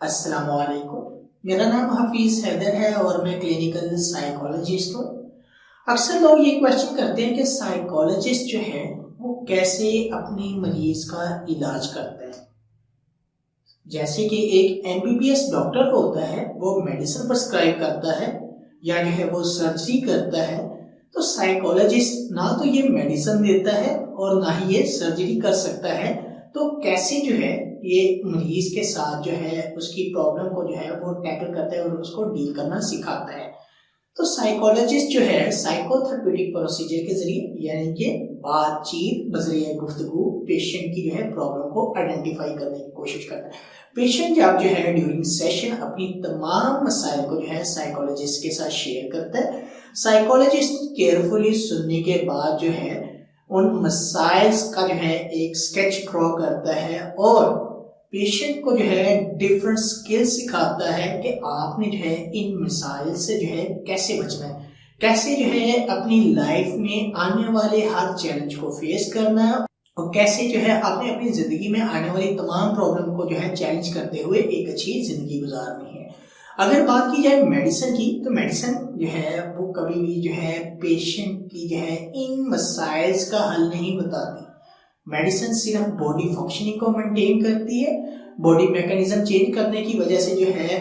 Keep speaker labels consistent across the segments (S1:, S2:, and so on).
S1: अस्सलाम वालेकुम। मेरा नाम हफीज हैदर है और मैं क्लिनिकल साइकोलॉजिस्ट हूँ। अक्सर लोग ये क्वेश्चन करते हैं कि साइकोलॉजिस्ट जो है वो कैसे अपने मरीज का इलाज करता है। जैसे कि एक एमबीबीएस डॉक्टर होता है वो मेडिसिन प्रिस्क्राइब करता है या जो है वो सर्जरी करता है, तो साइकोलॉजिस्ट ना तो ये मेडिसिन देता है और ना ही ये सर्जरी कर सकता है। तो कैसे जो है ये मरीज के साथ जो है उसकी प्रॉब्लम को जो है वो टैकल करता है और उसको डील करना सिखाता है। तो साइकोलॉजिस्ट जो है साइकोथेरेप्यूटिक प्रोसीजर के जरिए यानी कि बातचीत बजरिया गुफ्तगू पेशेंट की जो है प्रॉब्लम को आइडेंटिफाई करने की कोशिश करता है। पेशेंट जब जो है ड्यूरिंग सेशन अपनी तमाम मसाइल को जो है साइकोलॉजिस्ट के साथ शेयर करता है। साइकोलॉजिस्ट केयरफुली सुनने के बाद जो है उन मसाइल्स का जो है एक स्केच ड्रॉ करता है और पेशेंट को जो है डिफरेंट स्किल सिखाता है कि आपने जो है इन मिसाइल से जो है कैसे बचना है, कैसे जो है अपनी लाइफ में आने वाले हर चैलेंज को फेस करना है और कैसे जो है आपने अपनी जिंदगी में आने वाली तमाम प्रॉब्लम को जो है चैलेंज करते हुए एक अच्छी जिंदगी गुजारनी है। अगर बात की जाए मेडिसिन की, तो मेडिसिन जो है वो कभी भी जो है पेशेंट की जो है इन मसाइल्स का हल नहीं बताती। मेडिसिन सिर्फ बॉडी फंक्शनिंग को मेंटेन करती है। बॉडी मैकेनिज्म चेंज करने की वजह से जो है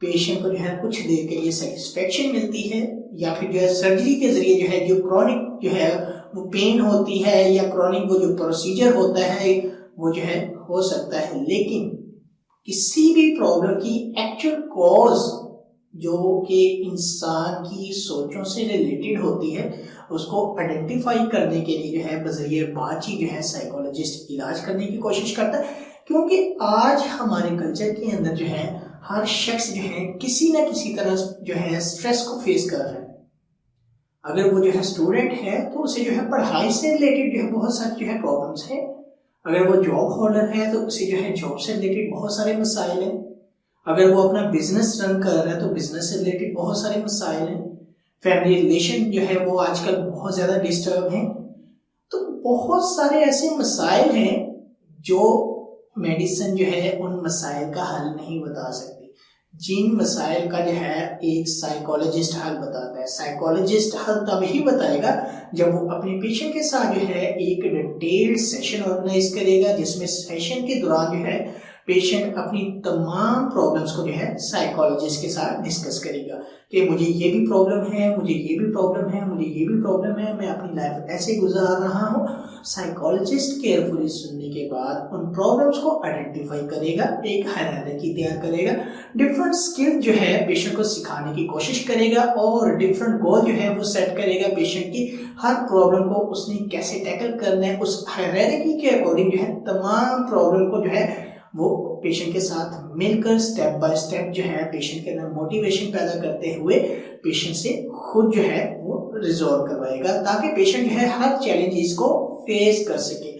S1: पेशेंट को जो है कुछ देर के लिए सेटिस्फेक्शन मिलती है या फिर जो है सर्जरी के जरिए जो है जो क्रॉनिक जो है वो पेन होती है या क्रॉनिक वो जो प्रोसीजर होता है वो जो है हो सकता है। लेकिन किसी भी प्रॉब्लम की एक्चुअल कॉज जो कि इंसान की सोचों से रिलेटेड होती है उसको आइडेंटिफाई करने के लिए जो है बजरिए बातचीत जो है साइकोलॉजिस्ट इलाज करने की कोशिश करता है। क्योंकि आज हमारे कल्चर के अंदर जो है हर शख्स जो है किसी ना किसी तरह जो है स्ट्रेस को फेस कर रहा है। अगर वो जो है स्टूडेंट है तो उसे जो है पढ़ाई से रिलेटेड जो है बहुत सारी जो है प्रॉब्लम्स है। अगर वो जॉब होल्डर है तो उसे जो है जॉब से रिलेटेड बहुत सारे मसाइल हैं। अगर वो अपना बिजनेस रन कर रहा है तो बिजनेस से रिलेटेड बहुत सारे मसाइल हैं। फैमिली रिलेशन जो है वो आजकल बहुत ज्यादा डिस्टर्ब हैं। तो बहुत सारे ऐसे मसाइल हैं जो मेडिसिन जो है उन मसाइल का हल नहीं बता सकती। जिन मसाइल का जो है एक साइकोलॉजिस्ट हल बताता है। साइकोलॉजिस्ट हल तभी बताएगा जब वो अपने पेशेंट के साथ जो है एक डिटेल्ड सेशन ऑर्गेनाइज करेगा, जिसमें सेशन के दौरान जो है पेशेंट अपनी तमाम प्रॉब्लम्स को जो है साइकोलॉजिस्ट के साथ डिस्कस करेगा कि मुझे ये भी प्रॉब्लम है, मुझे ये भी प्रॉब्लम है, मुझे ये भी प्रॉब्लम है, मैं अपनी लाइफ ऐसे गुजार रहा हूँ। साइकोलॉजिस्ट केयरफुली सुनने के बाद उन प्रॉब्लम्स को आइडेंटिफाई करेगा, एक हायरार्की तैयार करेगा, डिफरेंट स्किल जो है पेशेंट को सिखाने की कोशिश करेगा और डिफरेंट गोल जो है वो सेट करेगा पेशेंट की हर प्रॉब्लम को उसने कैसे टैकल करना है। उस हायरार्की के अकॉर्डिंग जो है तमाम प्रॉब्लम को जो है वो पेशेंट के साथ मिलकर स्टेप बाय स्टेप जो है पेशेंट के अंदर मोटिवेशन पैदा करते हुए पेशेंट से खुद जो है वो रिजॉल्व करवाएगा ताकि पेशेंट जो है हर चैलेंजेस को फेस कर सके।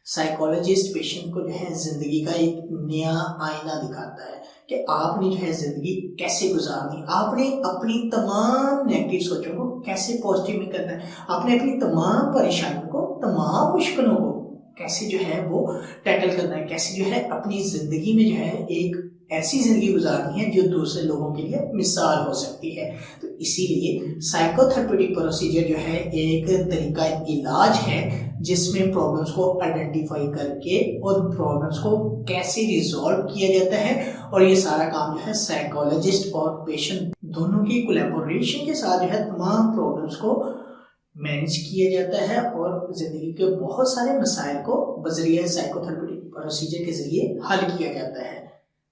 S1: साइकोलॉजिस्ट पेशेंट को जो है जिंदगी का एक नया आईना दिखाता है कि आपने जो है जिंदगी कैसे गुजारनी, आपने अपनी तमाम नेगेटिव सोचों को कैसे पॉजिटिव में करना है, आपने अपनी तमाम परेशानियों को तमाम मुश्किलों को कैसे जो है वो टैकल करना है, कैसे जो है अपनी जिंदगी में जो है एक ऐसी जिंदगी गुजारनी है जो दूसरे लोगों के लिए मिसाल हो सकती है। तो इसीलिए साइकोथेरेप्यूटिक प्रोसीजर जो है एक तरीका इलाज है जिसमें प्रॉब्लम्स को आइडेंटिफाई करके और प्रॉब्लम्स को कैसे रिजॉल्व किया जाता है और ये सारा काम जो है साइकोलॉजिस्ट और पेशेंट दोनों की कोलैबोरेशन के साथ जो है तमाम प्रॉब्लम्स को मैनेज किया जाता है और जिंदगी के बहुत सारे मसाइल को बजरिया साइकोथेरेप्यूटिक प्रोसीजर के जरिए हल किया जाता है।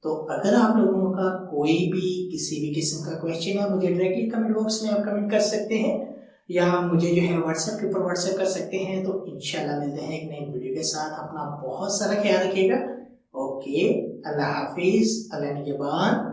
S1: तो अगर आप लोगों का कोई भी किसी भी किस्म का क्वेश्चन है मुझे डायरेक्टली कमेंट बॉक्स में आप कमेंट कर सकते हैं या मुझे जो है व्हाट्सएप के ऊपर व्हाट्सएप कर सकते हैं। तो इंशाल्लाह मिलते हैं एक नई वीडियो के साथ। अपना बहुत सारा ख्याल रखिएगा। ओके, अल्लाह हाफिज, अल्लाह निगहबान।